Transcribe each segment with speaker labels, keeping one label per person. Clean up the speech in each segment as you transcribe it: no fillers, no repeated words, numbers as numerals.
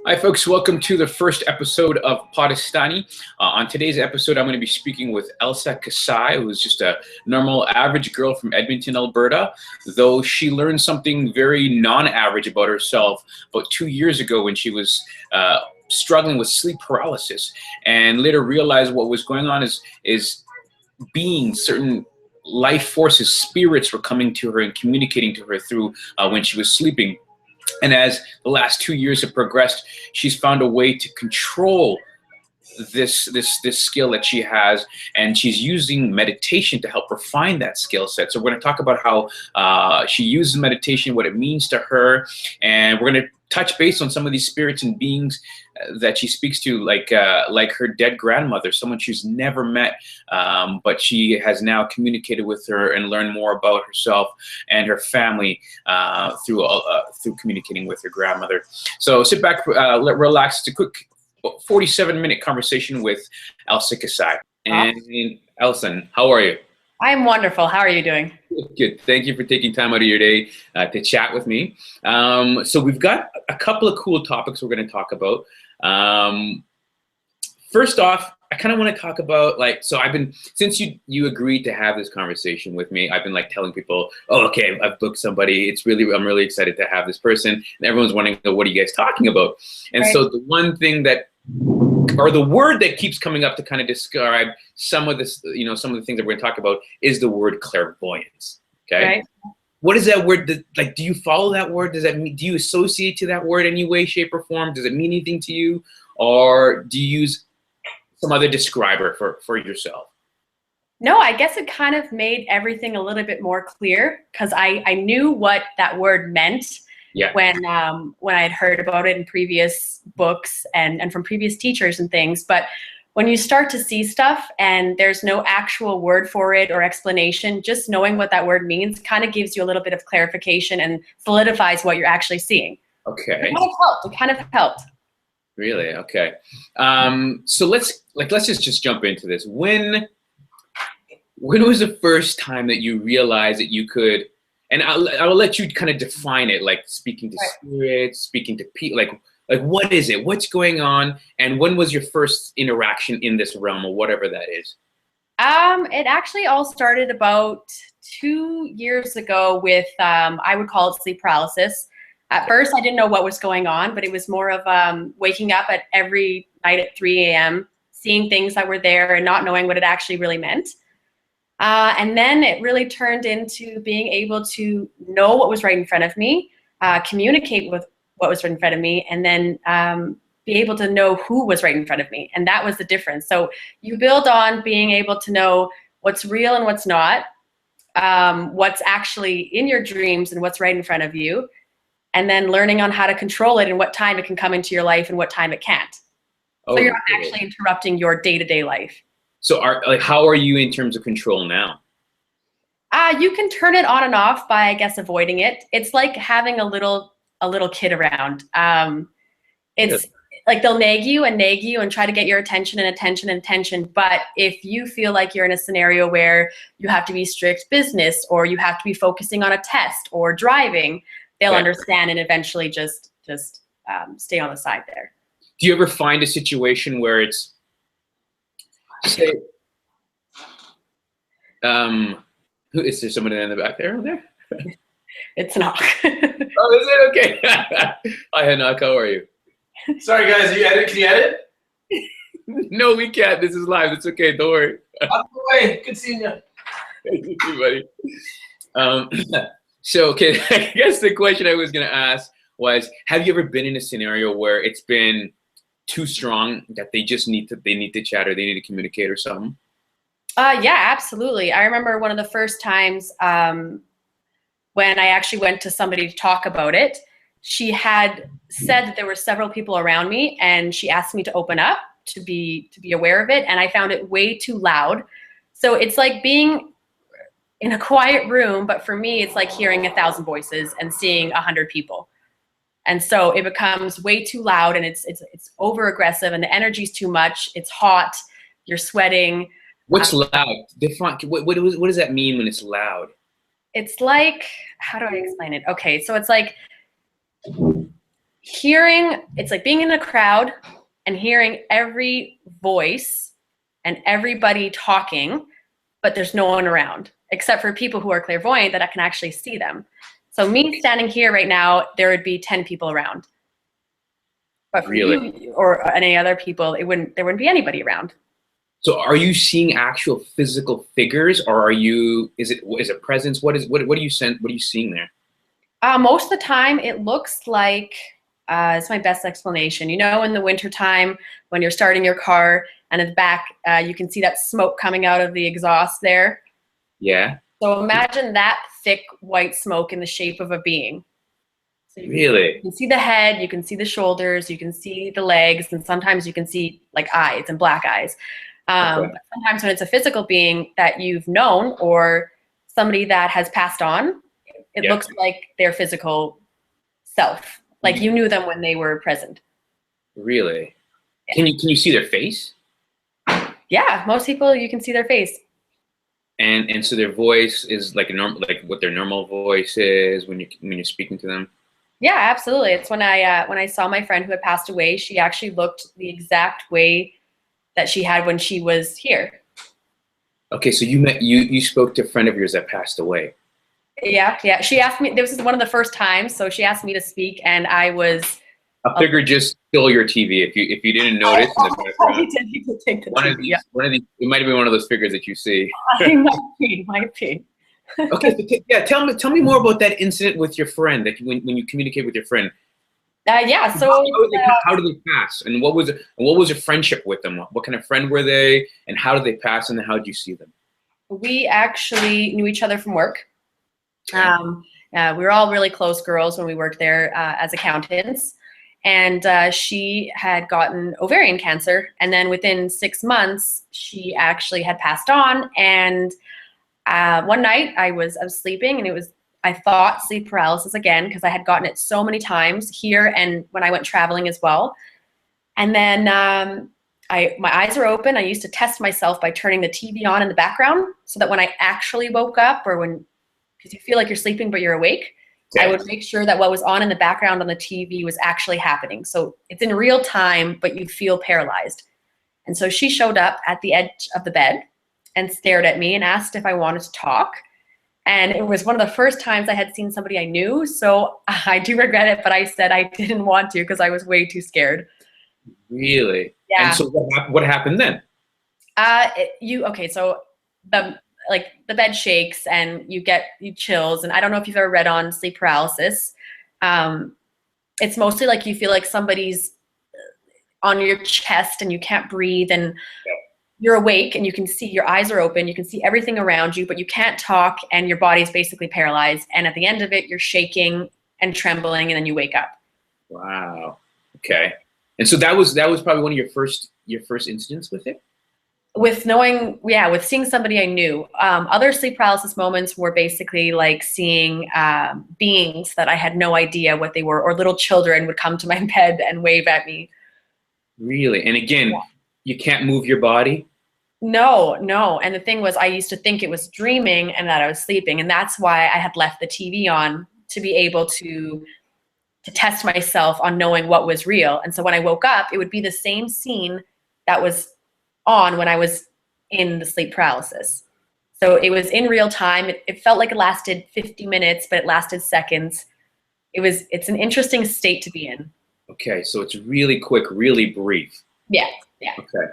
Speaker 1: Hi, folks. Welcome to the first episode of Podestani. On today's episode, I'm going to be speaking with Elsa Kassaye, who is just a normal, average girl from Edmonton, Alberta, though she learned something very non-average about herself about 2 years ago when she was struggling with sleep paralysis, and later realized what was going on is beings, certain life forces, spirits were coming to her and communicating to her through when she was sleeping. And as the last 2 years have progressed, she's found a way to control this skill that she has, and she's using meditation to help refine that skill set. So we're going to talk about how she uses meditation, what it means to her, and we're going to touch base on some of these spirits and beings that she speaks to, like her dead grandmother, someone she's never met, but she has now communicated with her and learned more about herself and her family through communicating with her grandmother. So sit back, relax. It's a quick 47-minute conversation with Elsa Kassaye. And Elsa, how are you?
Speaker 2: I'm wonderful. How are you doing?
Speaker 1: Good. Thank you for taking time out of your day to chat with me. So we've got a couple of cool topics we're going to talk about. First off, I kind of want to talk about, so I've been, since you agreed to have this conversation with me, I've been telling people, oh, okay, I've booked somebody. I'm really excited to have this person. And everyone's wondering, what are you guys talking about? And
Speaker 2: right.
Speaker 1: So the one thing or the word that keeps coming up to kind of describe some of this, some of the things that we're going to talk about is the word clairvoyance. Okay.
Speaker 2: Right.
Speaker 1: What is that word? Do you follow that word? Do you associate to that word in any way, shape, or form? Does it mean anything to you? Or do you use some other describer for yourself?
Speaker 2: No, I guess it kind of made everything a little bit more clear, because I knew what that word meant. Yeah. When I had heard about it in previous books and from previous teachers and things. But when you start to see stuff and there's no actual word for it or explanation, just knowing what that word means kind of gives you a little bit of clarification and solidifies what you're actually seeing.
Speaker 1: Okay.
Speaker 2: It kind of helped.
Speaker 1: Really? Okay. So let's just jump into this. When was the first time that you realized that you could? And I'll let you kind of define it, like speaking to spirits, speaking to people, like what is it? What's going on? And when was your first interaction in this realm, or whatever that is?
Speaker 2: It actually all started about 2 years ago with, I would call it sleep paralysis. At first, I didn't know what was going on, but it was more of waking up every night at 3 a.m., seeing things that were there and not knowing what it actually really meant. And then it really turned into being able to know what was right in front of me, communicate with what was right in front of me, and then be able to know who was right in front of me. And that was the difference. So you build on being able to know what's real and what's not, what's actually in your dreams and what's right in front of you, and then learning on how to control it and what time it can come into your life and what time it can't. So you're not actually interrupting your day-to-day life.
Speaker 1: So how are you in terms of control now?
Speaker 2: You can turn it on and off by, I guess, avoiding it. It's like having a little kid around. It's like they'll nag you and try to get your attention. But if you feel like you're in a scenario where you have to be strict business, or you have to be focusing on a test or driving, they'll understand and eventually just stay on the side there.
Speaker 1: Do you ever find a situation where it's, say, who is there? Someone in the back there?
Speaker 2: It's Hanoch.
Speaker 1: Oh, is it? Okay. Hi, Hanoch. How are you?
Speaker 3: Sorry, guys. Can you edit?
Speaker 1: No, we can't. This is live. It's okay. Don't worry.
Speaker 3: Out the way. Good seeing you.
Speaker 1: Good to see you, buddy. So, okay, I guess the question I was going to ask was, have you ever been in a scenario where it's been too strong that they need to chat, or they need to communicate or something?
Speaker 2: Yeah, absolutely. I remember one of the first times when I actually went to somebody to talk about it. She had said that there were several people around me, and she asked me to open up to be aware of it, and I found it way too loud. So it's like being in a quiet room, but for me, it's like hearing 1,000 voices and seeing 100 people. And so it becomes way too loud, and it's over aggressive, and the energy's too much. It's hot. You're sweating.
Speaker 1: What's loud? What does that mean when it's loud?
Speaker 2: It's like, how do I explain it? Okay, so it's like it's like being in a crowd and hearing every voice and everybody talking, but there's no one around except for people who are clairvoyant that I can actually see them. So me standing here right now, there would be 10 people around. But for you or any other people, there wouldn't be anybody around.
Speaker 1: So are you seeing actual physical figures, or is it presence? What are you seeing there?
Speaker 2: Most of the time it looks like, it's my best explanation. You know, in the wintertime when you're starting your car and at the back, you can see that smoke coming out of the exhaust there.
Speaker 1: Yeah.
Speaker 2: So imagine that thick white smoke in the shape of a being. So
Speaker 1: you
Speaker 2: can see the head, you can see the shoulders, you can see the legs, and sometimes you can see like eyes and black eyes. But sometimes when it's a physical being that you've known or somebody that has passed on, it looks like their physical self. Like you knew them when they were present.
Speaker 1: Really? Yeah. Can you see their face?
Speaker 2: Yeah, most people you can see their face.
Speaker 1: And so their voice is like what their normal voice is when you're speaking to them.
Speaker 2: Yeah, absolutely. It's when I saw my friend who had passed away, she actually looked the exact way that she had when she was here.
Speaker 1: Okay, so you spoke to a friend of yours that passed away.
Speaker 2: Yeah. She asked me. This was one of the first times, so she asked me to speak, and I was.
Speaker 1: I figured just kill your TV if you didn't notice.
Speaker 2: He did take the TV.
Speaker 1: One of these, it might have been one of those figures that you see.
Speaker 2: It might be.
Speaker 1: Okay, yeah. Tell me more about that incident with your friend. That when you communicate with your friend.
Speaker 2: Yeah. So
Speaker 1: how did they pass, and what was your friendship with them? What kind of friend were they, and how did they pass, and how did you see them?
Speaker 2: We actually knew each other from work. We were all really close girls when we worked there as accountants. And she had gotten ovarian cancer. And then within 6 months, she actually had passed on. And one night I was sleeping, and I thought sleep paralysis again, because I had gotten it so many times here and when I went traveling as well. And then my eyes are open. I used to test myself by turning the TV on in the background so that when I actually woke up, or because you feel like you're sleeping but you're awake, I would make sure that what was on in the background on the TV was actually happening. So it's in real time, but you feel paralyzed. And so she showed up at the edge of the bed and stared at me and asked if I wanted to talk. And it was one of the first times I had seen somebody I knew. So I do regret it, but I said I didn't want to because I was way too scared.
Speaker 1: Really?
Speaker 2: Yeah.
Speaker 1: And so what happened then?
Speaker 2: So the bed shakes and you get chills. And I don't know if you've ever read on sleep paralysis. It's mostly like you feel like somebody's on your chest and you can't breathe, and you're awake and you can see your eyes are open. You can see everything around you, but you can't talk, and your body's basically paralyzed. And at the end of it, you're shaking and trembling, and then you wake up.
Speaker 1: Wow. Okay. And so that was probably one of your first incidents with it?
Speaker 2: With seeing somebody I knew. Other sleep paralysis moments were basically like seeing beings that I had no idea what they were, or little children would come to my bed and wave at me.
Speaker 1: Really? And again, you can't move your body?
Speaker 2: No. And the thing was, I used to think it was dreaming and that I was sleeping. And that's why I had left the TV on, to be able to test myself on knowing what was real. And so when I woke up, it would be the same scene that was on when I was in the sleep paralysis. So it was in real time. It felt like it lasted 50 minutes, but it lasted seconds. It's an interesting state to be in.
Speaker 1: Okay, so it's really quick, really brief.
Speaker 2: Yeah.
Speaker 1: Okay.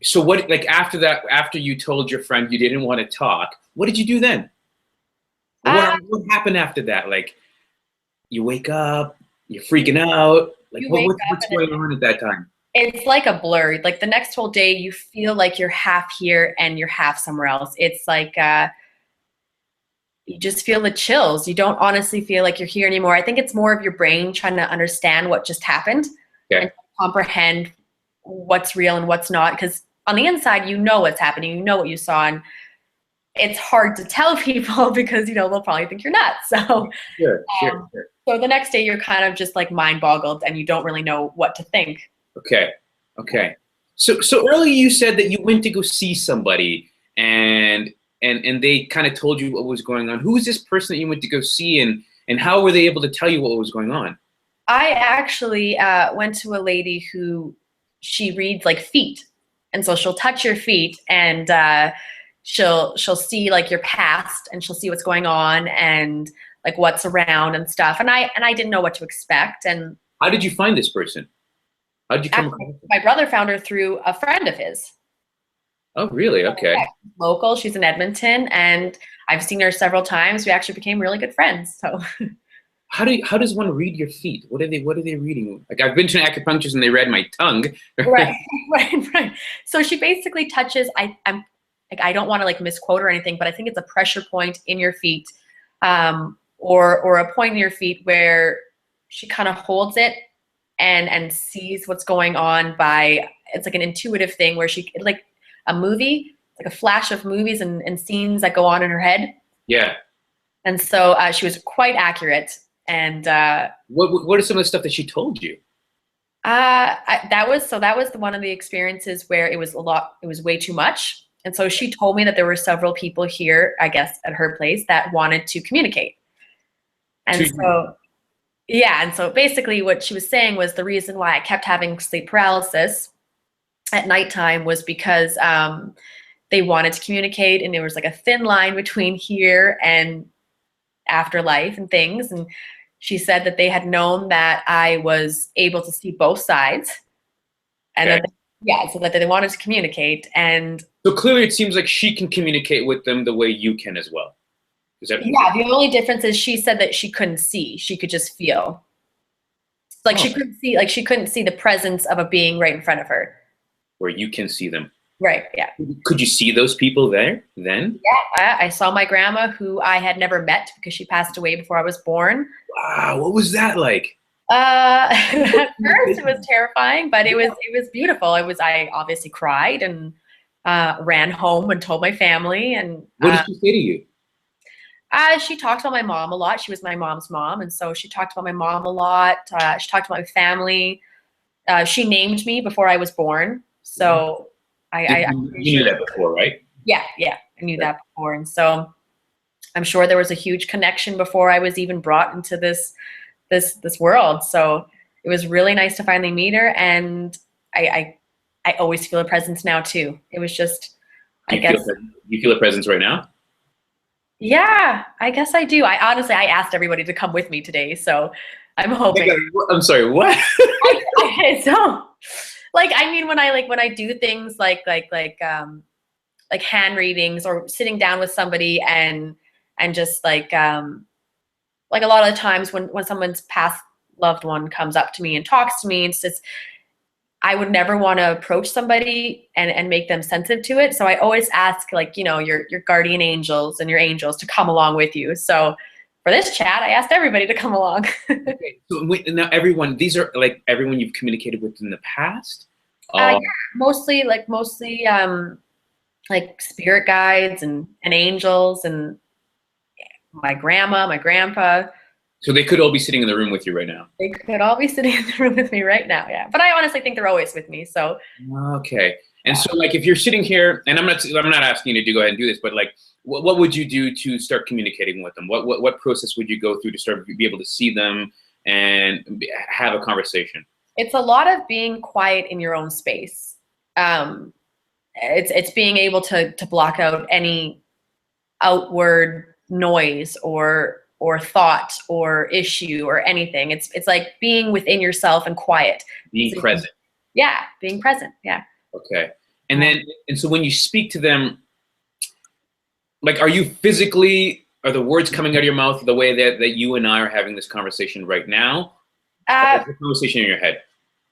Speaker 1: So what, like after that, after you told your friend you didn't want to talk, what did you do then? What happened after that? Like, you wake up, you're freaking out. Like, what's going on at that time?
Speaker 2: It's like a blur. Like the next whole day, you feel like you're half here and you're half somewhere else. It's like you just feel the chills. You don't honestly feel like you're here anymore. I think it's more of your brain trying to understand what just happened and comprehend what's real and what's not. Because on the inside, you know what's happening. You know what you saw. And it's hard to tell people because, they'll probably think you're nuts. So,
Speaker 1: sure.
Speaker 2: So the next day, you're kind of just like mind boggled and you don't really know what to think.
Speaker 1: Okay. So earlier you said that you went to go see somebody and they kind of told you what was going on. Who is this person that you went to go see, and how were they able to tell you what was going on?
Speaker 2: I actually went to a lady who she reads like feet, and so she'll touch your feet and she'll see like your past, and she'll see what's going on and like what's around and stuff. And I didn't know what to expect. And
Speaker 1: How did you find this person? How did you come
Speaker 2: actually,
Speaker 1: across her?
Speaker 2: my brother found her through a friend of his.
Speaker 1: Oh, really? Okay.
Speaker 2: Yeah, she's local. She's in Edmonton, and I've seen her several times. We actually became really good friends. So
Speaker 1: How does one read your feet? What are they reading? Like, I've been to an acupuncturist and they read my tongue.
Speaker 2: right, right. So she basically touches. I'm like, I don't want to like misquote or anything, but I think it's a pressure point in your feet, or a point in your feet where she kind of holds it and sees what's going on by. It's like an intuitive thing where she like a movie, like a flash of movies and scenes that go on in her head.
Speaker 1: Yeah.
Speaker 2: And so she was quite accurate. And
Speaker 1: What are some of the stuff that she told you?
Speaker 2: that was one of the experiences where it was way too much. And so she told me that there were several people here, I guess, at her place that wanted to communicate. And so, yeah. And so basically what she was saying was the reason why I kept having sleep paralysis at nighttime was because they wanted to communicate, and there was like a thin line between here and afterlife and things. And she said that they had known that I was able to see both sides, and
Speaker 1: Okay.
Speaker 2: so that they wanted to communicate. And
Speaker 1: So clearly, it seems like she can communicate with them the way you can as well. Is that?
Speaker 2: yeah, the only difference is she said that she couldn't see; she could just feel. Like she couldn't see the presence of a being right in front of her.
Speaker 1: Where you can see them.
Speaker 2: Right. Yeah.
Speaker 1: Could you see those people there then?
Speaker 2: Yeah. I saw my grandma, who I had never met because she passed away before I was born.
Speaker 1: Wow, what was that like?
Speaker 2: At first it was terrifying, but it was beautiful. I obviously cried and ran home and told my family. And
Speaker 1: What did she say to you?
Speaker 2: she talked about my mom a lot. She was my mom's mom, and so she talked about my mom a lot. She talked about my family. She named me before I was born, so
Speaker 1: You knew that before, right?
Speaker 2: yeah, I knew that before, and so I'm sure there was a huge connection before I was even brought into this world. So it was really nice to finally meet her, and I always feel a presence now too. It was just, I guess.
Speaker 1: You feel a presence right now?
Speaker 2: Yeah, I guess I do. I honestly asked everybody to come with me today, so I'm hoping.
Speaker 1: I'm sorry, what?
Speaker 2: So, like, I mean, when I do things like hand readings or sitting down with somebody and just like a lot of the times when someone's past loved one comes up to me and talks to me, it's just, I would never want to approach somebody and make them sensitive to it. So I always ask, like, your guardian angels and your angels to come along with you. So for this chat, I asked everybody to come along.
Speaker 1: Okay. So now these are like everyone you've communicated with in the past?
Speaker 2: Yeah, mostly like spirit guides and angels and my grandma, my grandpa.
Speaker 1: So they could all be sitting in the room with you right now?
Speaker 2: They could all be sitting in the room with me right now, yeah. But I honestly think they're always with me, so.
Speaker 1: Okay. And so, like, if you're sitting here, and I'm not asking you to go ahead and do this, but like, what would you do to start communicating with them? What process would you go through to start be able to see them and have a conversation?
Speaker 2: It's a lot of being quiet in your own space. It's being able to block out any outward noise or thought or issue or anything. It's like being within yourself and quiet.
Speaker 1: Being present.
Speaker 2: Yeah, being present. Yeah.
Speaker 1: Okay. And so when you speak to them, like, are the words coming out of your mouth the way that you and I are having this conversation right now? Or is the conversation in your head?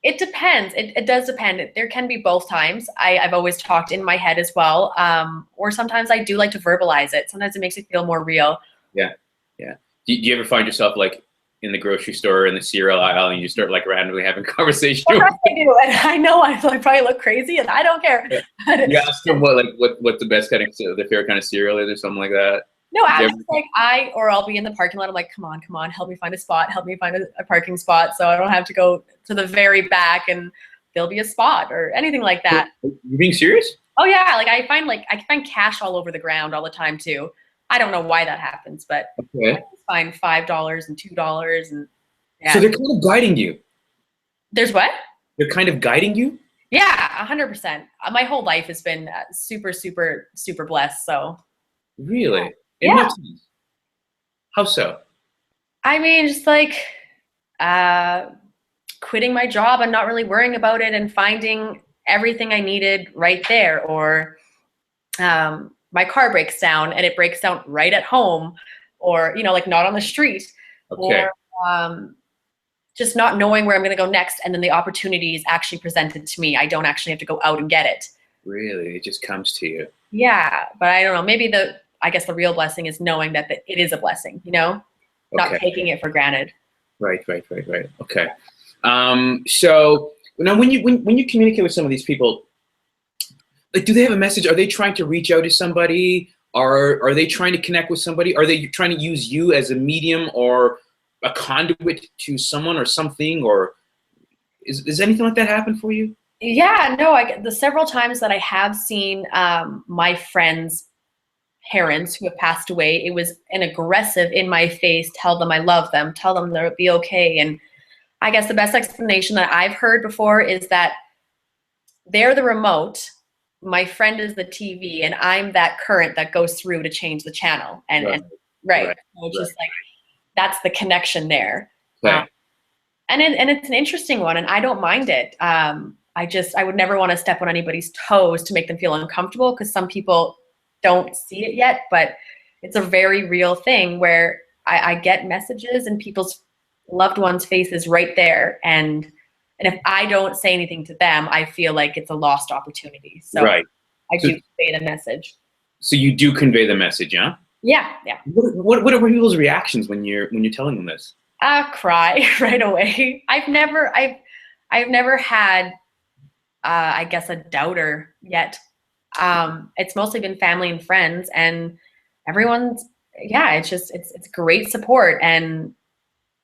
Speaker 2: It depends. It does depend. There can be both times. I've always talked in my head as well. Or sometimes I do like to verbalize it. Sometimes it makes it feel more real.
Speaker 1: Yeah. Yeah. Do you ever find yourself like in the grocery store in the cereal aisle and you start like randomly having conversation?
Speaker 2: I do, and I know I probably look crazy, and I don't care.
Speaker 1: You ask them what the best kind of their favorite kind of cereal is or something like that.
Speaker 2: No, I'm just like I'll be in the parking lot. I'm like, come on, help me find a spot, help me find a parking spot, so I don't have to go to the very back, and there'll be a spot or anything like that.
Speaker 1: You're being serious?
Speaker 2: Oh yeah, like I find cash all over the ground all the time too. I don't know why that happens, but
Speaker 1: okay.
Speaker 2: I just find $5 and $2, and Yeah.
Speaker 1: So they're kind of guiding you.
Speaker 2: There's what?
Speaker 1: They're kind of guiding you?
Speaker 2: Yeah, 100%. My whole life has been super, super, super blessed. So.
Speaker 1: Really? In
Speaker 2: Yeah.
Speaker 1: what sense? How so?
Speaker 2: I mean, just like quitting my job and not really worrying about it and finding everything I needed right there. Or my car breaks down and it breaks down right at home, or, you know, like not on the street.
Speaker 1: Okay.
Speaker 2: Or just not knowing where I'm going to go next. And then the opportunity is actually presented to me. I don't actually have to go out and get it.
Speaker 1: Really? It just comes to you.
Speaker 2: Yeah. But I don't know. Maybe I guess the real blessing is knowing that it is a blessing, you know, not taking it for granted.
Speaker 1: Right. Okay. So now when you communicate with some of these people, like, do they have a message? Are they trying to reach out to somebody? Are they trying to connect with somebody? Are they trying to use you as a medium or a conduit to someone or something? Or is anything like that happen for you?
Speaker 2: Yeah, no, the several times that I have seen my friends' parents who have passed away, it was an aggressive, in my face, tell them I love them, tell them they'll be okay. And I guess the best explanation that I've heard before is that they're the remote, my friend is the TV, and I'm that current that goes through to change the channel. And right. So it's just like, that's the connection there.
Speaker 1: Right.
Speaker 2: And it's an interesting one, and I don't mind it. I would never want to step on anybody's toes to make them feel uncomfortable, because some people don't see it yet, but it's a very real thing where I get messages and people's loved ones' faces right there. And if I don't say anything to them, I feel like it's a lost opportunity. So I do convey the message. So
Speaker 1: you do convey the message, huh?
Speaker 2: Yeah.
Speaker 1: What are people's reactions when you're telling them this?
Speaker 2: Cry right away. I've never had, I guess, a doubter yet. It's mostly been family and friends, and everyone's, it's great support, and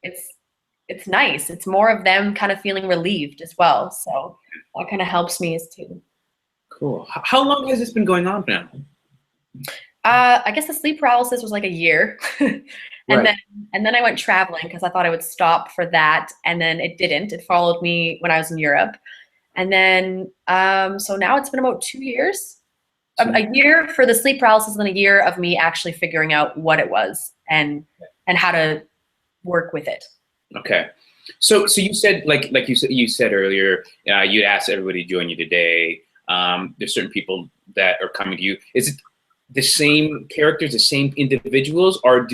Speaker 2: it's nice. It's more of them kind of feeling relieved as well. So that kind of helps me too.
Speaker 1: Cool. How long has this been going on now?
Speaker 2: I guess the sleep paralysis was like a year. And then I went traveling because I thought I would stop for that. And then it didn't. It followed me when I was in Europe. And then, so now it's been about 2 years. A year for the sleep paralysis and a year of me actually figuring out what it was and how to work with it. Okay.
Speaker 1: So you said, like you said earlier, you'd ask everybody to join you today. There's certain people that are coming to you. Is it the same characters, the same individuals, or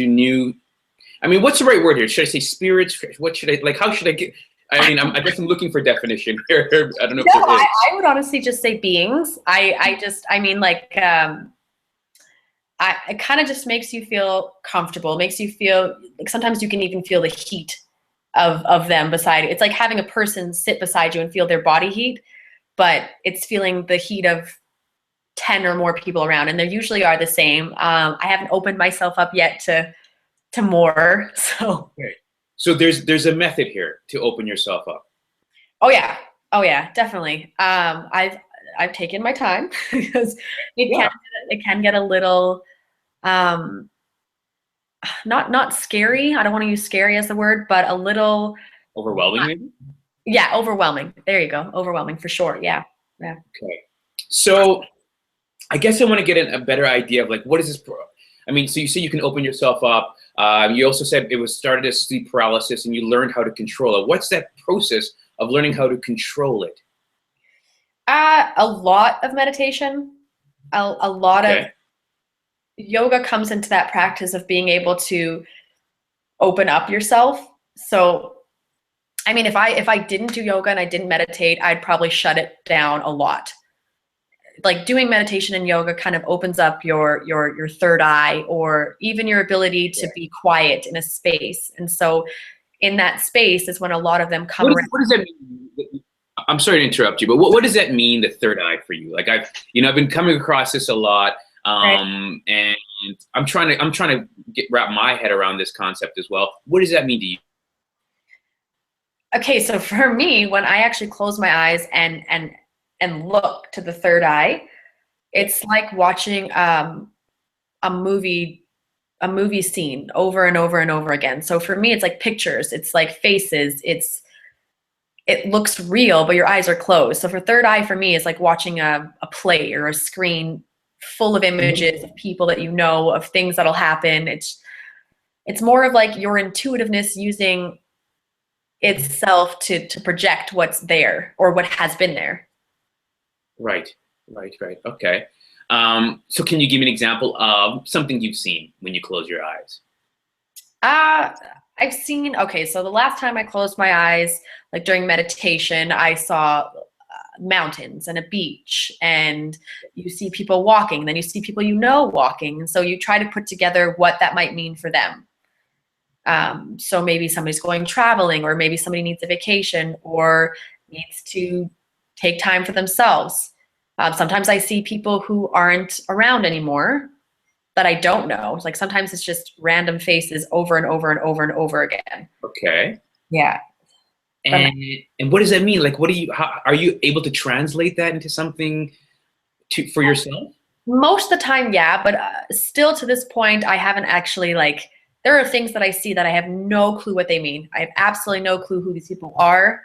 Speaker 1: what's the right word here? Should I say spirits? What should how should I get? I guess I'm looking for definition here. I don't know.
Speaker 2: No, I would honestly just say beings. It kind of just makes you feel comfortable. Makes you feel like sometimes you can even feel the heat of them beside you. It's like having a person sit beside you and feel their body heat, but it's feeling the heat of 10 or more people around, and they usually are the same. I haven't opened myself up yet to more. So.
Speaker 1: Okay. So there's a method here to open yourself up.
Speaker 2: Oh yeah, definitely. I've taken my time because it can get a little not scary. I don't want to use scary as the word, but a little
Speaker 1: overwhelming maybe?
Speaker 2: Yeah, overwhelming. There you go. Overwhelming for sure. Yeah.
Speaker 1: Okay. So I guess I want to get a better idea of what is this so you say you can open yourself up. You also said it was started as sleep paralysis and you learned how to control it. What's that process of learning how to control it?
Speaker 2: A lot of meditation, a lot of yoga comes into that practice of being able to open up yourself. So, if I didn't do yoga and I didn't meditate, I'd probably shut it down a lot. Like doing meditation and yoga kind of opens up your third eye, or even your ability to be quiet in a space. And so in that space is when a lot of them come around. What does that
Speaker 1: mean? I'm sorry to interrupt you, but what does that mean, the third eye, for you? Like I've been coming across this a lot, and I'm trying to wrap my head around this concept as well. What does that mean to you?
Speaker 2: Okay, so for me, when I actually close my eyes and look to the third eye, it's like watching a movie a movie scene over and over and over again. So for me, it's like pictures, it's like faces, it looks real, but your eyes are closed. So for third eye for me is like watching a play or a screen full of images of people that you know, of things that'll happen. It's more of like your intuitiveness using itself to project what's there or what has been there.
Speaker 1: Right. Okay. So can you give me an example of something you've seen when you close your eyes?
Speaker 2: I've seen, okay, so the last time I closed my eyes, like during meditation, I saw mountains and a beach, and you see people walking, and then you see people you know walking, and so you try to put together what that might mean for them. So maybe somebody's going traveling, or maybe somebody needs a vacation or needs to take time for themselves. Sometimes I see people who aren't around anymore that I don't know. Like sometimes it's just random faces over and over and over and over again.
Speaker 1: Okay.
Speaker 2: Yeah.
Speaker 1: And what does that mean? Like, how are you able to translate that into something for yourself?
Speaker 2: Most of the time, yeah, but still to this point, I haven't actually, like, there are things that I see that I have no clue what they mean. I have absolutely no clue who these people are.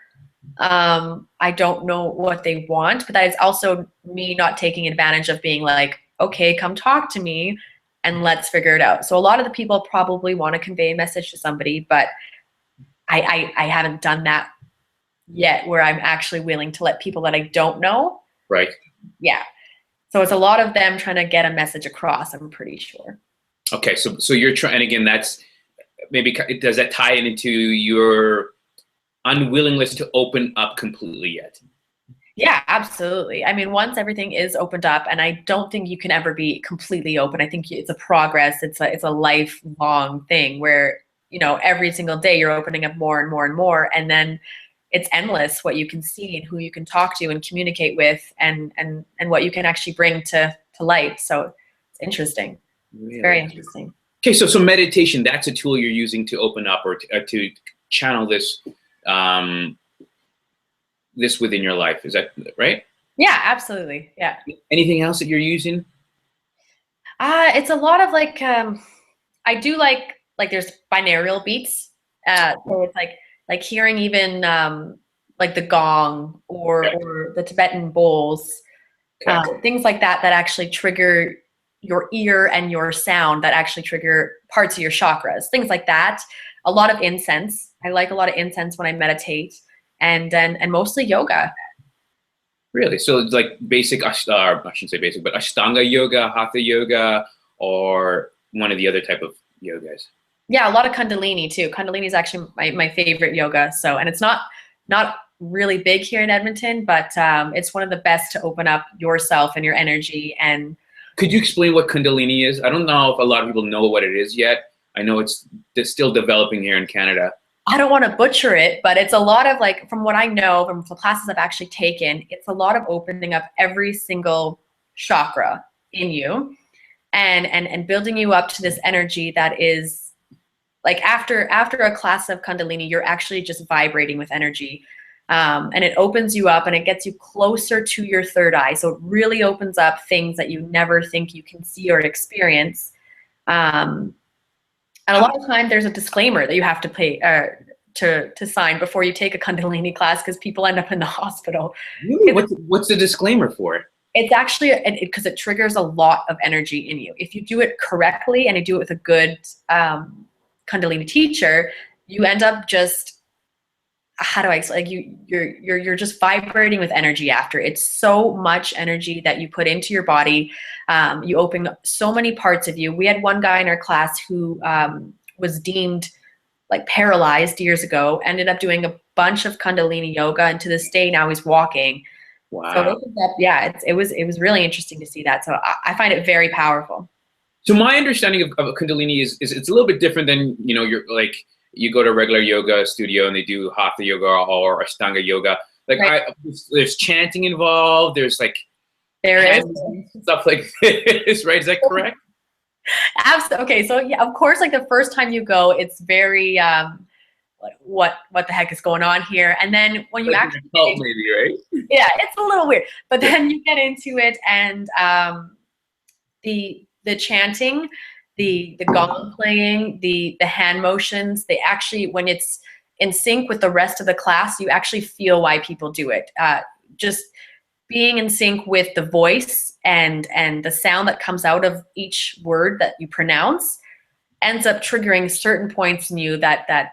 Speaker 2: I don't know what they want, but that is also me not taking advantage of being like, okay, come talk to me and let's figure it out. So a lot of the people probably want to convey a message to somebody, but I haven't done that yet where I'm actually willing to let people that I don't know.
Speaker 1: Right.
Speaker 2: Yeah. So it's a lot of them trying to get a message across, I'm pretty sure. Okay.
Speaker 1: So you're trying, and again, that's maybe, does that tie into your unwillingness to open up completely yet?
Speaker 2: Yeah, absolutely. I mean, once everything is opened up, and I don't think you can ever be completely open. I think it's a progress. It's a lifelong thing where, you know, every single day you're opening up more and more and more, and then it's endless what you can see and who you can talk to and communicate with, and what you can actually bring to light. So it's interesting. Really? It's very interesting.
Speaker 1: Okay, so meditation, that's a tool you're using to open up or to channel this this within your life. Is that right?
Speaker 2: Yeah, absolutely. Yeah.
Speaker 1: Anything else that you're using?
Speaker 2: It's a lot of like, I do like there's binaural beats. So it's like hearing even like the gong or the Tibetan bowls, things like that actually trigger your ear and your sound, that actually trigger parts of your chakras, things like that. A lot of incense. I like a lot of incense when I meditate. And mostly yoga.
Speaker 1: Really? So it's like basic, I shouldn't say basic, but Ashtanga yoga, Hatha yoga, or one of the other type of yogas?
Speaker 2: Yeah, a lot of Kundalini too. Kundalini is actually my favorite yoga. So, and it's not really big here in Edmonton, but it's one of the best to open up yourself and your energy. And
Speaker 1: could you explain what Kundalini is? I don't know if a lot of people know what it is yet. I know it's still developing here in Canada.
Speaker 2: I don't want to butcher it, but it's a lot of, like, from what I know from the classes I've actually taken, it's a lot of opening up every single chakra in you and building you up to this energy that is like, after a class of Kundalini, you're actually just vibrating with energy. And it opens you up and it gets you closer to your third eye. So it really opens up things that you never think you can see or experience. And a lot of time there's a disclaimer that you have to pay to sign before you take a Kundalini class, because people end up in the hospital.
Speaker 1: Really? What's the disclaimer for it?
Speaker 2: It's actually because it triggers a lot of energy in you. If you do it correctly and you do it with a good Kundalini teacher, you end up just, how do I explain? Like you're just vibrating with energy after. It's so much energy that you put into your body. You open so many parts of you. We had one guy in our class who was deemed like paralyzed years ago, ended up doing a bunch of Kundalini yoga, and to this day now he's walking.
Speaker 1: Wow.
Speaker 2: So it was really interesting to see that. So I find it very powerful.
Speaker 1: So my understanding of Kundalini is it's a little bit different than, you know, you're like, you go to a regular yoga studio and they do Hatha yoga or Ashtanga yoga. Like, right. There's chanting involved. There's like stuff like this, right? Is that correct?
Speaker 2: Absolutely. Okay, so yeah, of course, like the first time you go, it's very like, what the heck is going on here? And then when you actually
Speaker 1: maybe, right?
Speaker 2: Yeah, it's a little weird. But then you get into it, and the chanting the gong playing, the hand motions, they actually, when it's in sync with the rest of the class, you actually feel why people do it. Just being in sync with the voice and the sound that comes out of each word that you pronounce ends up triggering certain points in you that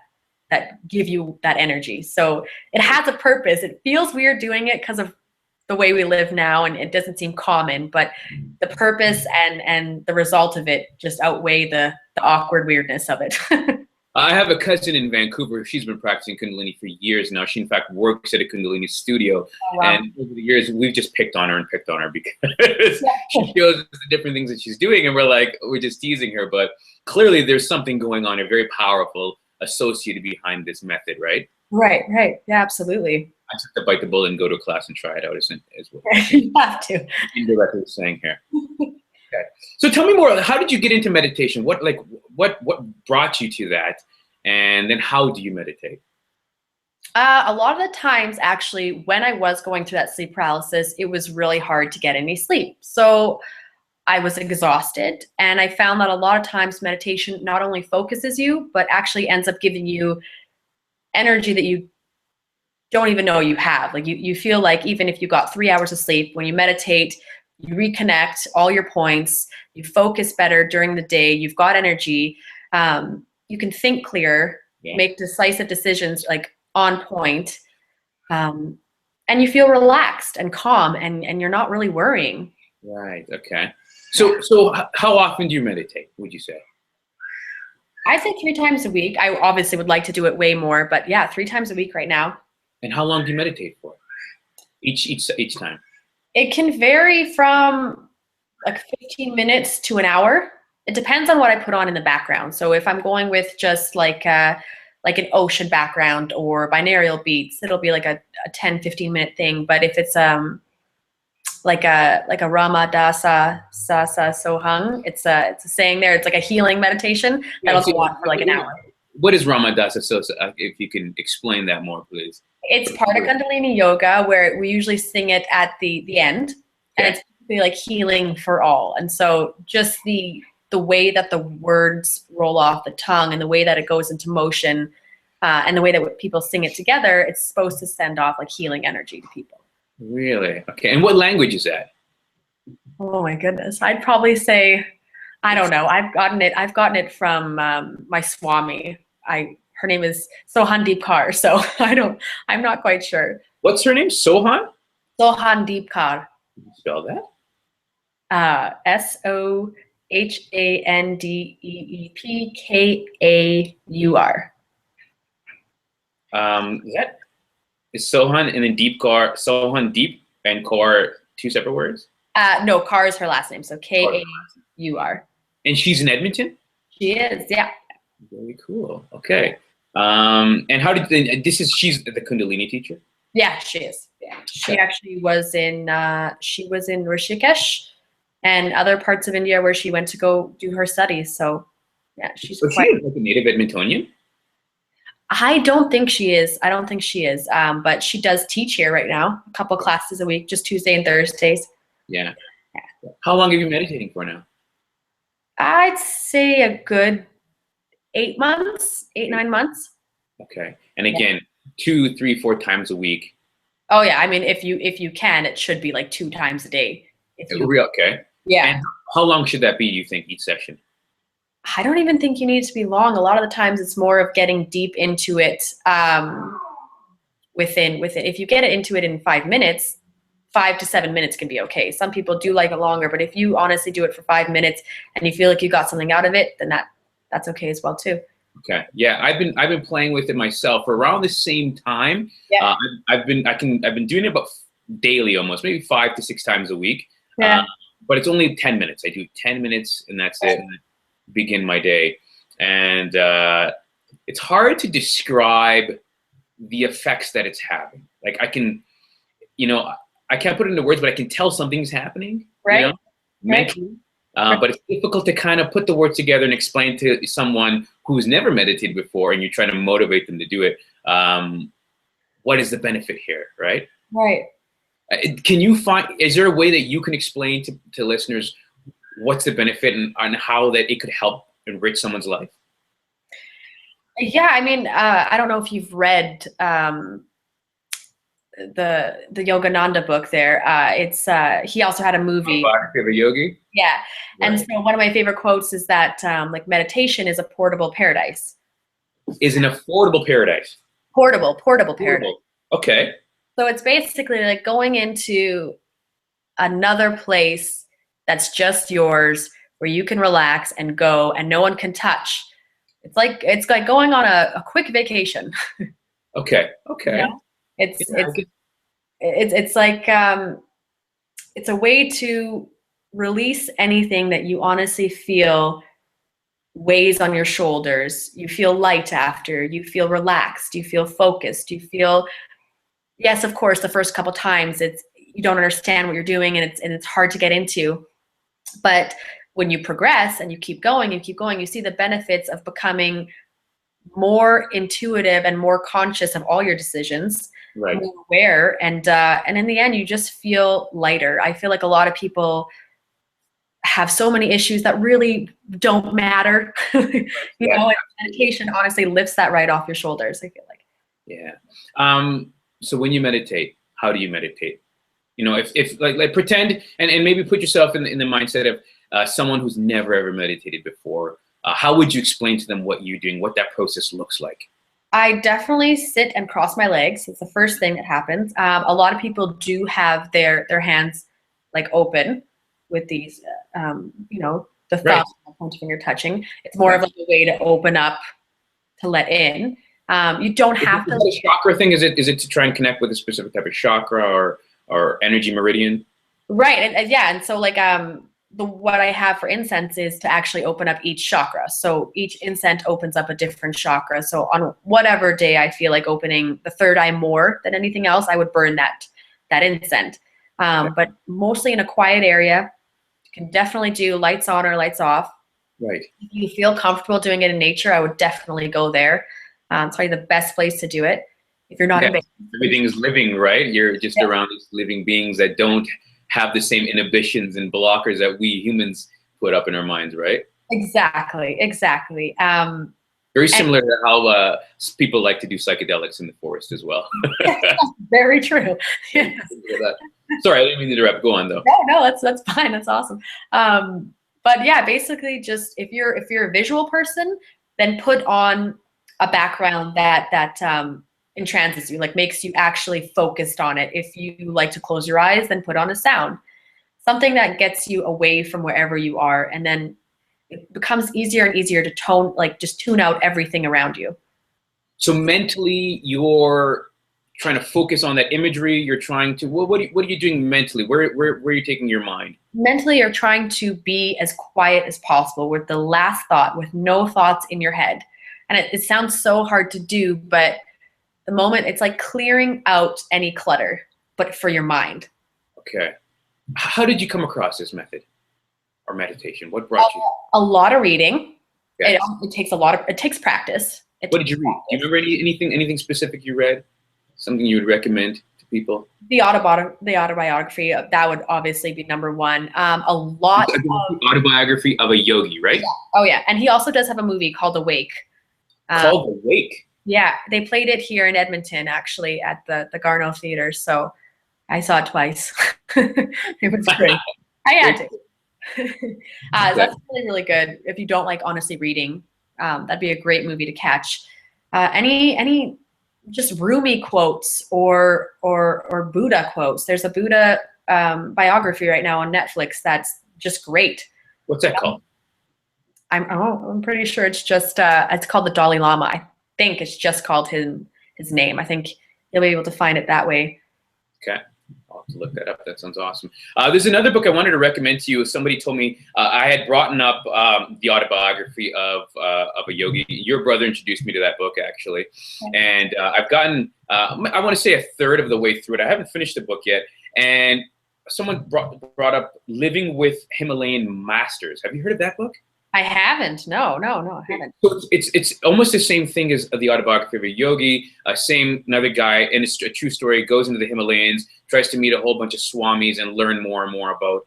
Speaker 2: give you that energy. So it has a purpose. It feels weird doing it because of the way we live now, and it doesn't seem common, but the purpose and the result of it just outweigh the awkward weirdness of it.
Speaker 1: I have a cousin in Vancouver. She's been practicing Kundalini for years now. She, in fact, works at a Kundalini studio.
Speaker 2: Oh, wow.
Speaker 1: And over the years, we've just picked on her because she shows us the different things that she's doing. And we're just teasing her. But clearly, there's something going on, a very powerful associated behind this method, right?
Speaker 2: Right. Yeah, absolutely.
Speaker 1: I just have to bite the bullet and go to a class and try it out as well.
Speaker 2: You have to.
Speaker 1: Indirectly saying here. Okay. So tell me more. How did you get into meditation? What brought you to that? And then how do you meditate?
Speaker 2: A lot of the times, actually, when I was going through that sleep paralysis, it was really hard to get any sleep. So I was exhausted, and I found that a lot of times meditation not only focuses you, but actually ends up giving you energy that you don't even know you have. Like you feel like even if you got 3 hours of sleep, when you meditate, you reconnect all your points, you focus better during the day, you've got energy, you can think clear, make decisive decisions like on point, and you feel relaxed and calm, and you're not really worrying.
Speaker 1: Right, okay. So how often do you meditate, would you say?
Speaker 2: I say 3 times a week. I obviously would like to do it way more, but yeah, 3 times a week right now.
Speaker 1: And how long do you meditate for? Each time?
Speaker 2: It can vary from like 15 minutes to an hour. It depends on what I put on in the background. So if I'm going with just like an ocean background or binaural beats, it'll be like a 10, 15-minute thing. But if it's like a Rama Dasa Sasa Sohang, it's a saying there. It's like a healing meditation that'll go on for like an hour.
Speaker 1: What is Rama Dasa Sosa? If you can explain that more, please.
Speaker 2: It's part of Kundalini yoga, where we usually sing it at the end, and it's basically like healing for all. And so just the way that the words roll off the tongue and the way that it goes into motion, and the way that people sing it together, it's supposed to send off like healing energy to people.
Speaker 1: Really? Okay. And what language is that?
Speaker 2: Oh my goodness. I'd probably say, I don't know. I've gotten it from my Swami. Her name is Sohan Deepkar, so I'm not quite sure.
Speaker 1: What's her name? Sohan?
Speaker 2: Sohan Deepkar.
Speaker 1: Can you spell that?
Speaker 2: SOHANDEEPKAUR.
Speaker 1: That is Sohan and then Deepkar. Sohan Deep and Kaur, 2 separate words?
Speaker 2: No, Kar is her last name, so KAUR.
Speaker 1: And she's in Edmonton?
Speaker 2: She is, yeah.
Speaker 1: Very cool. Okay. And she's the Kundalini teacher?
Speaker 2: Yeah, she is. Yeah. She actually was in Rishikesh and other parts of India where she went to go do her studies. So yeah, she's
Speaker 1: But
Speaker 2: quite.
Speaker 1: she is like a native Edmontonian?
Speaker 2: I don't think she is. But she does teach here right now, a couple classes a week, just Tuesday and Thursdays.
Speaker 1: Yeah. How long have you been meditating for now?
Speaker 2: I'd say a good 8 months, 9 months.
Speaker 1: Okay. And again, 2, 3, 4 times a week.
Speaker 2: Oh yeah, I mean, if you can, it should be like 2 times a day.
Speaker 1: Okay.
Speaker 2: Yeah.
Speaker 1: And how long should that be, you think, each session?
Speaker 2: I don't even think you need it to be long. A lot of the times it's more of getting deep into it within. If you get it into it in 5 minutes, 5 to 7 minutes can be okay. Some people do like it longer, but if you honestly do it for 5 minutes and you feel like you got something out of it, then that's okay as well too.
Speaker 1: Okay. Yeah, I've been playing with it myself for around the same time.
Speaker 2: Yeah.
Speaker 1: I've been doing it about daily almost, maybe 5 to 6 times a week.
Speaker 2: Yeah.
Speaker 1: But it's only 10 minutes. I do 10 minutes and that's it. And I begin my day. And it's hard to describe the effects that it's having. Like I can't put it into words, but I can tell something's happening.
Speaker 2: Right.
Speaker 1: Mentally. But it's difficult to kind of put the words together and explain to someone who's never meditated before and you try to motivate them to do it. What is the benefit here, right?
Speaker 2: Right.
Speaker 1: Is there a way that you can explain to listeners what's the benefit and how that it could help enrich someone's life?
Speaker 2: Yeah, I mean, I don't know if you've read the Yogananda book there. It's he also had a movie.
Speaker 1: Autobiography of a Yogi?
Speaker 2: Yeah.
Speaker 1: Right.
Speaker 2: And so one of my favorite quotes is that like meditation is a portable paradise.
Speaker 1: Is an affordable paradise.
Speaker 2: Portable paradise.
Speaker 1: Okay.
Speaker 2: So it's basically like going into another place that's just yours, where you can relax and go and no one can touch. It's like going on a quick vacation.
Speaker 1: Okay. Okay.
Speaker 2: You know? It's
Speaker 1: Yeah,
Speaker 2: like it's a way to release anything that you honestly feel weighs on your shoulders. You feel light after, you feel relaxed, you feel focused, you feel, yes, of course, the first couple times you don't understand what you're doing and it's hard to get into. But when you progress and you keep going, you see the benefits of becoming more intuitive and more conscious of all your decisions,
Speaker 1: right.
Speaker 2: more aware, and in the end, you just feel lighter. I feel like a lot of people have so many issues that really don't matter. you know, and meditation honestly lifts that right off your shoulders, I feel like.
Speaker 1: Yeah. So when you meditate, how do you meditate? You know, if like pretend and maybe put yourself in the mindset of someone who's never ever meditated before. How would you explain to them what you're doing, what that process looks like?
Speaker 2: I definitely sit and cross my legs. It's the first thing that happens. A lot of people do have their hands like open with these, you know, the thumb and pointer finger touching. It's more of like a way to open up, to let in. You don't have to.
Speaker 1: Is it a chakra thing? Is it to try and connect with a specific type of chakra or energy meridian?
Speaker 2: Right, and yeah, and so like what I have for incense is to actually open up each chakra. So each incense opens up a different chakra. So on whatever day I feel like opening the third eye more than anything else, I would burn that incense. But mostly in a quiet area. You can definitely do lights on or lights off.
Speaker 1: Right.
Speaker 2: If you feel comfortable doing it in nature, I would definitely go there. It's probably the best place to do it. If you're not in
Speaker 1: everything is living, right? You're just around these living beings that don't have the same inhibitions and blockers that we humans put up in our minds, right?
Speaker 2: Exactly.
Speaker 1: Very similar to how people like to do psychedelics in the forest as well.
Speaker 2: Very true.
Speaker 1: Yes. Sorry, I didn't mean to interrupt. Go on though.
Speaker 2: No, that's fine. That's awesome. But yeah, basically, just if you're a visual person, then put on a background that entrances you, like makes you actually focused on it. If you like to close your eyes, then put on a sound, something that gets you away from wherever you are, and then it becomes easier and easier to just tune out everything around you.
Speaker 1: So mentally, you're trying to focus on that imagery. You're trying to what are you doing mentally? Where are you taking your mind?
Speaker 2: Mentally, you're trying to be as quiet as possible with the last thought, with no thoughts in your head. And it sounds so hard to do, but the moment, it's like clearing out any clutter, but for your mind.
Speaker 1: Okay. How did you come across this method or meditation? What brought you?
Speaker 2: A lot of reading.
Speaker 1: Yes.
Speaker 2: It takes practice.
Speaker 1: What did you read? Do you remember anything specific you read? Something you would recommend to people?
Speaker 2: The autobiography, that would obviously be number one.
Speaker 1: Autobiography of a Yogi, right?
Speaker 2: Yeah. Oh yeah, and he also does have a movie called Awake.
Speaker 1: Called Awake?
Speaker 2: Yeah, they played it here in Edmonton, actually, at the Garneau Theater. So I saw it twice. It was great. I had to. That's really, really good. If you don't like honestly reading, that'd be a great movie to catch. Any just Rumi quotes or Buddha quotes. There's a Buddha biography right now on Netflix that's just great.
Speaker 1: What's that called?
Speaker 2: I'm pretty sure it's just it's called the Dalai Lama. I think it's just called his name. I think you'll be able to find it that way.
Speaker 1: Okay. I'll have to look that up. That sounds awesome. There's another book I wanted to recommend to you. Somebody told me I had brought up the autobiography of a yogi. Your brother introduced me to that book, actually. Okay. And I've gotten, I want to say, a third of the way through it. I haven't finished the book yet. And someone brought up Living with Himalayan Masters. Have you heard of that book?
Speaker 2: I haven't. No, I haven't.
Speaker 1: So it's almost the same thing as the autobiography of a yogi. Another guy, and it's a true story, goes into the Himalayas, tries to meet a whole bunch of swamis and learn more and more about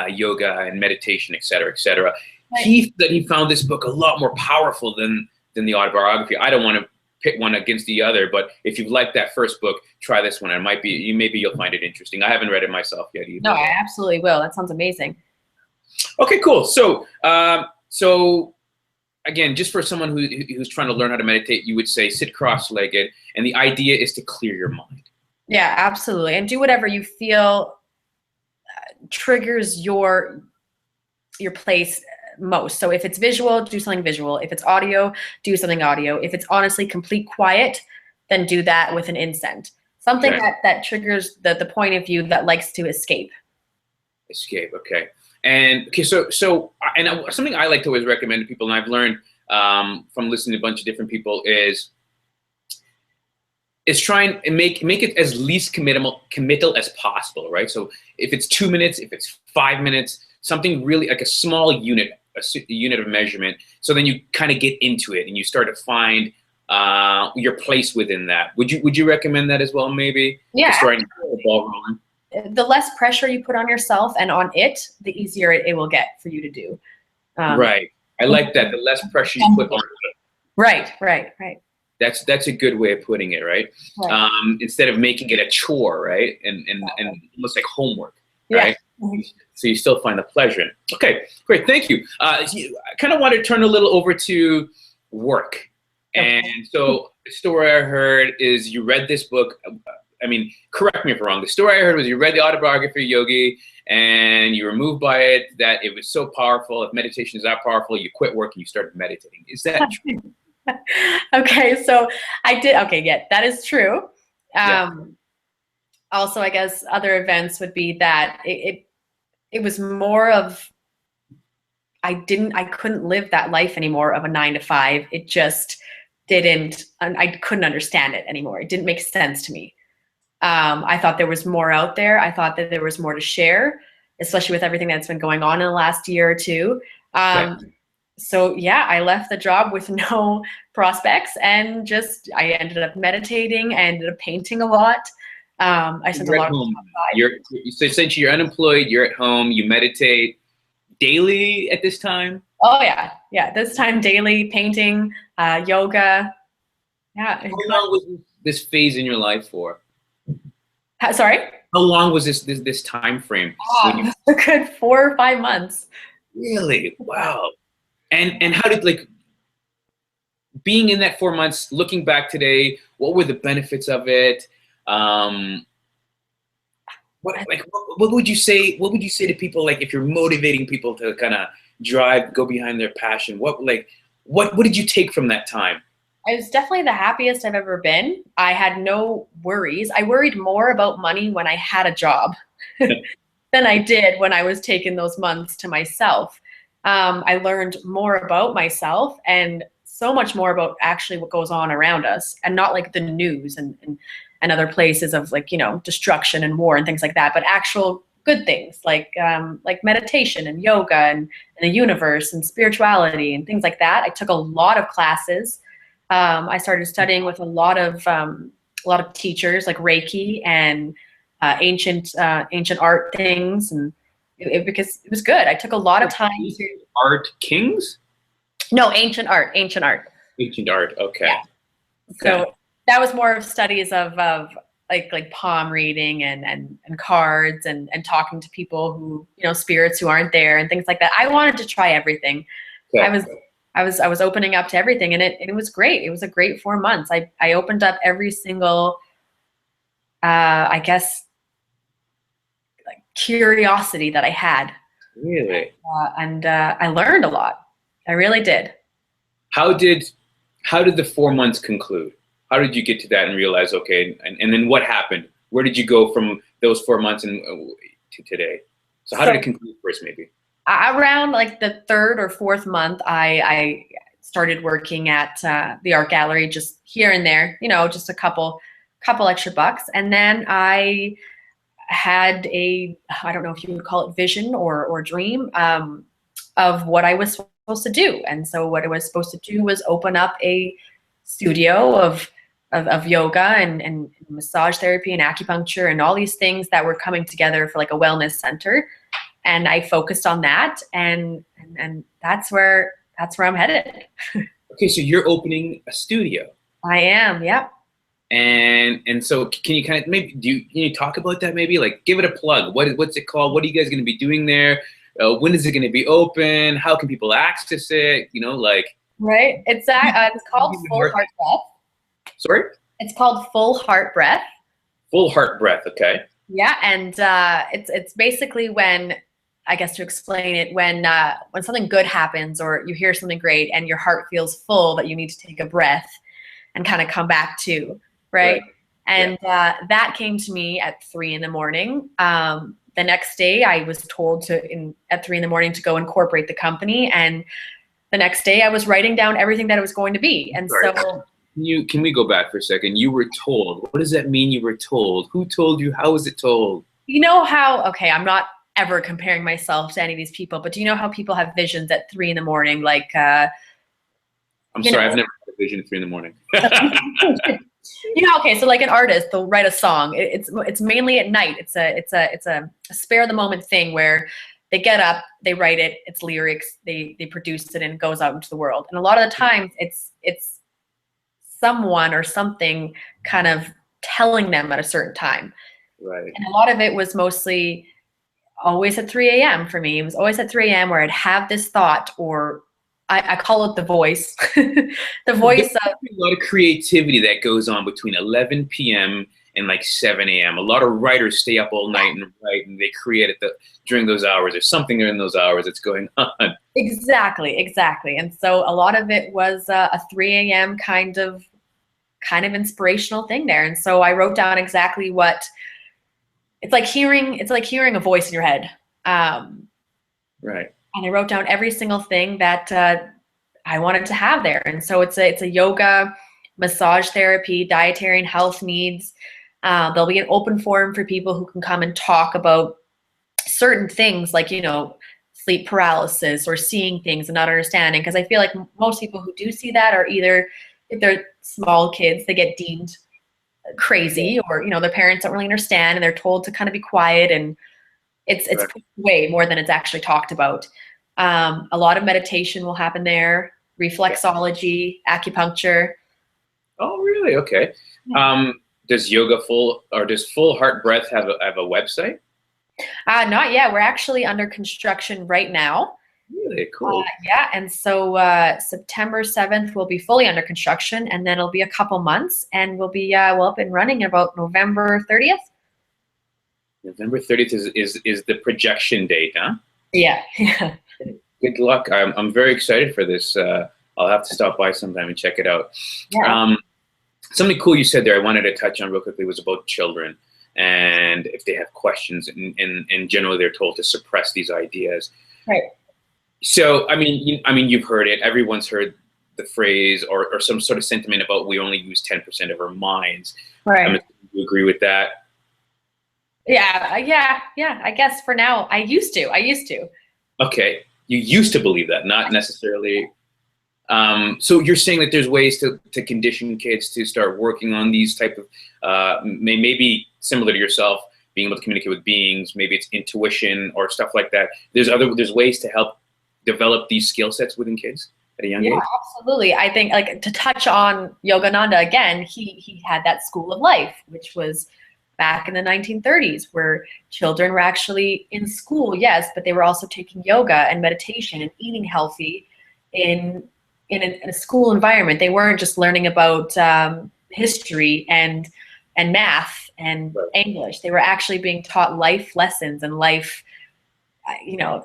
Speaker 1: yoga and meditation, et cetera, et cetera.
Speaker 2: Right.
Speaker 1: He said he found this book a lot more powerful than the Autobiography. I don't want to pit one against the other, but if you've liked that first book, try this one. It might be maybe you'll find it interesting. I haven't read it myself yet either.
Speaker 2: No, I absolutely will. That sounds amazing.
Speaker 1: Okay, cool. So again, just for someone who's trying to learn how to meditate, you would say sit cross-legged, and the idea is to clear your mind.
Speaker 2: Yeah, absolutely. And do whatever you feel triggers your place most. So if it's visual, do something visual. If it's audio, do something audio. If it's honestly complete quiet, then do that with an incense. Something that triggers the point of view that likes to escape.
Speaker 1: Escape, okay. And okay, so something I like to always recommend to people, and I've learned from listening to a bunch of different people, is try and make it as least committal as possible, right? So if it's 2 minutes, if it's 5 minutes, something really like a small unit, a unit of measurement. So then you kind of get into it and you start to find your place within that. Would you recommend that as well? Maybe.
Speaker 2: Yeah.
Speaker 1: Just trying to get the ball rolling.
Speaker 2: The less pressure you put on yourself and on it, the easier it will get for you to do.
Speaker 1: Right. I like that. The less pressure you put on it.
Speaker 2: Right.
Speaker 1: That's a good way of putting it, right? Instead of making it a chore, right? And almost like homework, right?
Speaker 2: Yeah.
Speaker 1: So you still find the pleasure in it. Okay, great, thank you. I kind of want to turn a little over to work.
Speaker 2: Okay.
Speaker 1: And so the story I heard is you read this book. I mean, correct me if I'm wrong. The story I heard was you read the Autobiography of Yogi and you were moved by it, that it was so powerful. If meditation is that powerful, you quit work and you started meditating. Is that true?
Speaker 2: Okay, so I did. Okay, yeah, that is true. Also, I guess other events would be that it was more of I couldn't live that life anymore of a 9 to 5. It just didn't. I couldn't understand it anymore. It didn't make sense to me. I thought there was more out there. I thought that there was more to share, especially with everything that's been going on in the last year or two. So yeah, I left the job with no prospects and I ended up meditating. I ended up painting a lot. I spent a lot of time outside.
Speaker 1: So since you're unemployed, you're at home, you meditate daily at this time?
Speaker 2: Oh yeah. This time daily, painting, yoga. Yeah.
Speaker 1: How long was this phase in your life for?
Speaker 2: Sorry?
Speaker 1: How long was this time frame?
Speaker 2: A good 4 or 5 months.
Speaker 1: Really? Wow. And how did, like, being in that 4 months, looking back today, what were the benefits of it? What would you say? What would you say to people, like, if you're motivating people to kind of go behind their passion? What did you take from that time?
Speaker 2: It was definitely the happiest I've ever been. I had no worries. I worried more about money when I had a job than I did when I was taking those months to myself. I learned more about myself and so much more about actually what goes on around us, and not like the news and other places of, like, destruction and war and things like that, but actual good things like meditation and yoga and the universe and spirituality and things like that. I took a lot of classes. I started studying with a lot of teachers, like Reiki and ancient art things, and because it was good. I took a lot of time to
Speaker 1: art kings.
Speaker 2: No, ancient art. Ancient art.
Speaker 1: Okay.
Speaker 2: Yeah. So that was more of studies of like palm reading and cards and talking to people who, spirits who aren't there and things like that. I wanted to try everything. Okay. I was opening up to everything, and it was great. It was a great 4 months. I opened up every single, I guess, like, curiosity that I had.
Speaker 1: Really?
Speaker 2: And I learned a lot. I really did. How
Speaker 1: did the 4 months conclude? How did you get to that and realize, okay, and then what happened? Where did you go from those 4 months and to today? So how did it conclude first, maybe?
Speaker 2: Around like the 3rd or 4th month, I started working at the art gallery, just here and there, just a couple extra bucks. And then I had I don't know if you would call it vision or dream of what I was supposed to do. And so what I was supposed to do was open up a studio of yoga and massage therapy and acupuncture and all these things that were coming together for like a wellness center. and I focused on that, and that's where I'm headed.
Speaker 1: Okay, so you're opening a studio.
Speaker 2: I am, yep.
Speaker 1: And so can you kind of maybe can you talk about that, maybe like give it a plug? What's it called? What are you guys going to be doing there? When is it going to be open? How can people access it? You know, like
Speaker 2: right. It's called Full Heart Breath.
Speaker 1: Sorry.
Speaker 2: It's called Full Heart Breath.
Speaker 1: Full Heart Breath. Okay.
Speaker 2: Yeah, and it's basically when, I guess to explain it, when something good happens or you hear something great and your heart feels full, that you need to take a breath and kind of come back to, right? And that came to me at 3 in the morning. The next day I was told at 3 in the morning to go incorporate the company, and the next day I was writing down everything that it was going to be. And so
Speaker 1: can we go back for a second? You were told. What does that mean, you were told? Who told you? How was it told?
Speaker 2: You know how, okay, I'm not ever comparing myself to any of these people, but do you know how people have visions at 3 in the morning? Like,
Speaker 1: I'm sorry, I've never had a vision at 3 in the morning.
Speaker 2: You know, okay, so like an artist, they'll write a song. It's mainly at night. It's a spare of the moment thing where they get up, they write it, it's lyrics, they produce it, and it goes out into the world. And a lot of the times it's someone or something kind of telling them at a certain time.
Speaker 1: Right.
Speaker 2: And a lot of it was mostly always at 3 a.m. for me. It was always at 3 a.m. where I'd have this thought, or I call it the voice. The voice of
Speaker 1: a lot of creativity that goes on between 11 p.m. and like 7 a.m. A lot of writers stay up all night and write, and they create during those hours. There's something in those hours that's going on.
Speaker 2: Exactly. And so a lot of it was a 3 a.m. kind of inspirational thing there. And so I wrote down exactly what it's like hearing a voice in your head.
Speaker 1: Right.
Speaker 2: And I wrote down every single thing that I wanted to have there. And so it's a yoga, massage therapy, dietary and health needs. There'll be an open forum for people who can come and talk about certain things, like, you know, sleep paralysis or seeing things and not understanding. Because I feel like most people who do see that are either, if they're small kids, they get deemed crazy, or, you know, their parents don't really understand and they're told to kind of be quiet, and it's way more than it's actually talked about. A lot of meditation will happen there, reflexology, acupuncture.
Speaker 1: Oh, really? Okay.
Speaker 2: Yeah.
Speaker 1: Does Full Heart Breath have a website?
Speaker 2: Not yet. We're actually under construction right now.
Speaker 1: Really cool.
Speaker 2: Yeah, and so September 7th will be fully under construction, and then it'll be a couple months, and we'll be up and running about November 30th.
Speaker 1: November 30th is the projection date, huh?
Speaker 2: Yeah.
Speaker 1: Good luck. I'm very excited for this. I'll have to stop by sometime and check it out.
Speaker 2: Yeah.
Speaker 1: Something cool you said there I wanted to touch on real quickly was about children, and if they have questions, and generally they're told to suppress these ideas.
Speaker 2: Right.
Speaker 1: So, I mean, you've heard it. Everyone's heard the phrase or some sort of sentiment about we only use 10% of our minds.
Speaker 2: Right.
Speaker 1: You agree with that?
Speaker 2: Yeah. I guess for now, I used to.
Speaker 1: Okay. You used to believe that, not necessarily. So you're saying that there's ways to condition kids to start working on these type of, maybe similar to yourself, being able to communicate with beings, maybe it's intuition or stuff like that. There's ways to help develop these skill sets within kids at a young age.
Speaker 2: Yeah, absolutely. I think, like, to touch on Yogananda again, he had that school of life, which was back in the 1930s, where children were actually in school, yes, but they were also taking yoga and meditation and eating healthy in a school environment. They weren't just learning about history and math and English. They were actually being taught life lessons and life,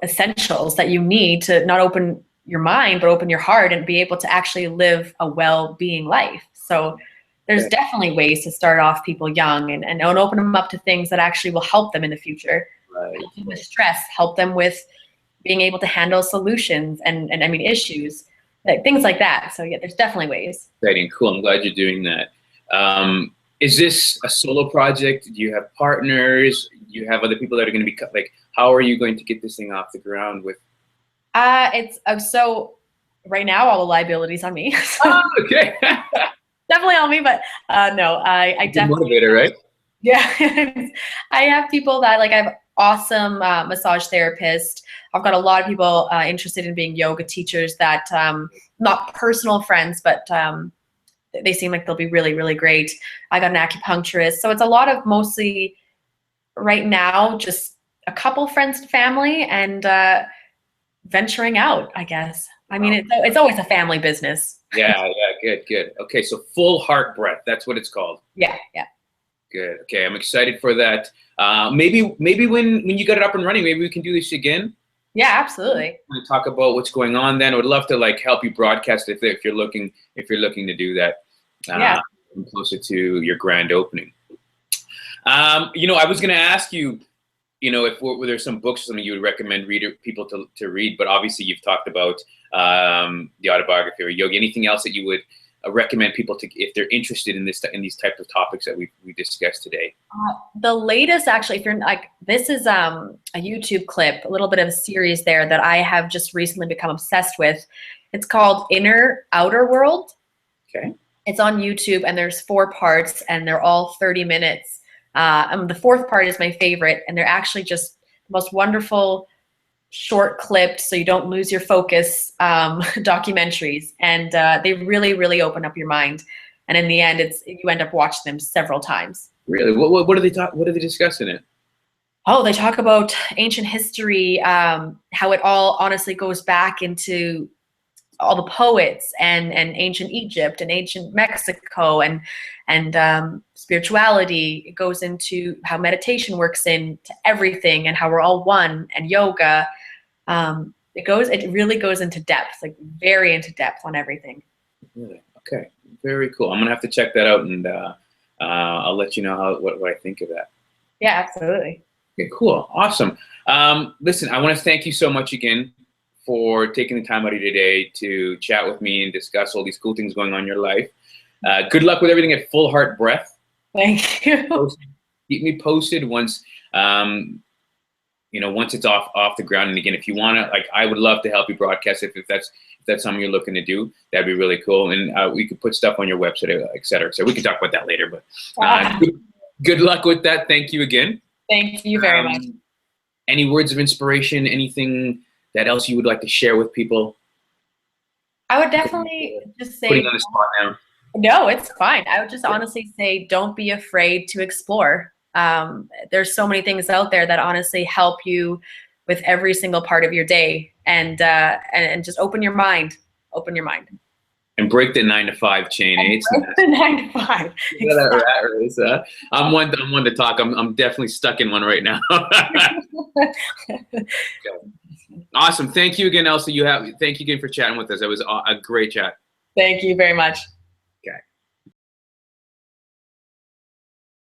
Speaker 2: essentials that you need to not open your mind, but open your heart and be able to actually live a well-being life. So there's definitely ways to start off people young and don't open them up to things that actually will help them in the future.
Speaker 1: Right.
Speaker 2: Help them with stress, help them with being able to handle solutions and issues, like things like that. So yeah, there's definitely ways.
Speaker 1: Exciting, cool. I'm glad you're doing that. Is this a solo project? Do you have partners? Do you have other people that are going to be like? How are you going to get this thing off the ground with?
Speaker 2: So right now all the liabilities on me. So
Speaker 1: oh, okay.
Speaker 2: definitely on me, but no, I definitely
Speaker 1: motivator, right?
Speaker 2: Yeah, I have people that, like, I've awesome massage therapist. I've got a lot of people interested in being yoga teachers that, not personal friends, but they seem like they'll be really, really great. I got an acupuncturist. So it's a lot of mostly right now, just a couple friends and family and venturing out, I guess. I mean, it's always a family business.
Speaker 1: Yeah, good. Okay, so Full Heart Breath, that's what it's called.
Speaker 2: Yeah.
Speaker 1: Good. Okay, I'm excited for that. Maybe when you get it up and running, maybe we can do this again.
Speaker 2: Yeah, absolutely.
Speaker 1: We talk about what's going on. Then I would love to like help you broadcast if you're looking to do that. Closer to your grand opening. You know, I was going to ask you, you know, if there's some books or something you would recommend people to read, but obviously you've talked about the Autobiography or Yogi. Anything else that you would recommend people to, if they're interested in these types of topics that we discussed today?
Speaker 2: The latest, actually, if you're like, this is a YouTube clip, a little bit of a series there that I have just recently become obsessed with. It's called Inner Outer World.
Speaker 1: Okay.
Speaker 2: It's on YouTube, and there's 4 parts, and they're all 30 minutes. The 4th part is my favorite, and they're actually just the most wonderful, short clipped, so you don't lose your focus documentaries, and they really, really open up your mind. And in the end, you end up watching them several times.
Speaker 1: Really, what do they talk? What do they discuss in it?
Speaker 2: Oh, they talk about ancient history, how it all honestly goes back into all the poets and ancient Egypt and ancient Mexico and spirituality. It goes into how meditation works into everything and how we're all one, and yoga. It really goes into depth, like very into depth on everything.
Speaker 1: Really? Okay. Very cool. I'm gonna have to check that out, and I'll let you know what I think of that.
Speaker 2: Yeah, absolutely.
Speaker 1: Okay, cool. Awesome. Listen, I want to thank you so much again for taking the time out of your day to chat with me and discuss all these cool things going on in your life. Good luck with everything at Full Heart Breath.
Speaker 2: Thank you.
Speaker 1: Keep me posted once once it's off the ground. And again, if you want to, like, I would love to help you broadcast if that's something you're looking to do. That'd be really cool. And we could put stuff on your website, et cetera. So we can talk about that later. But good luck with that. Thank you again.
Speaker 2: Thank you very much.
Speaker 1: Any words of inspiration? Anything that else you would like to share with people?
Speaker 2: I would definitely just say,
Speaker 1: putting on the spot now.
Speaker 2: No, it's fine. I would just honestly say, don't be afraid to explore. There's so many things out there that honestly help you with every single part of your day, and just open your mind. Open your mind.
Speaker 1: And break the 9-to-5 chain.
Speaker 2: Break the 9-to-5.
Speaker 1: Exactly. I'm one to talk. I'm definitely stuck in one right now. Awesome. Thank you again, Elsa. Thank you again for chatting with us. It was a great chat.
Speaker 2: Thank you very much.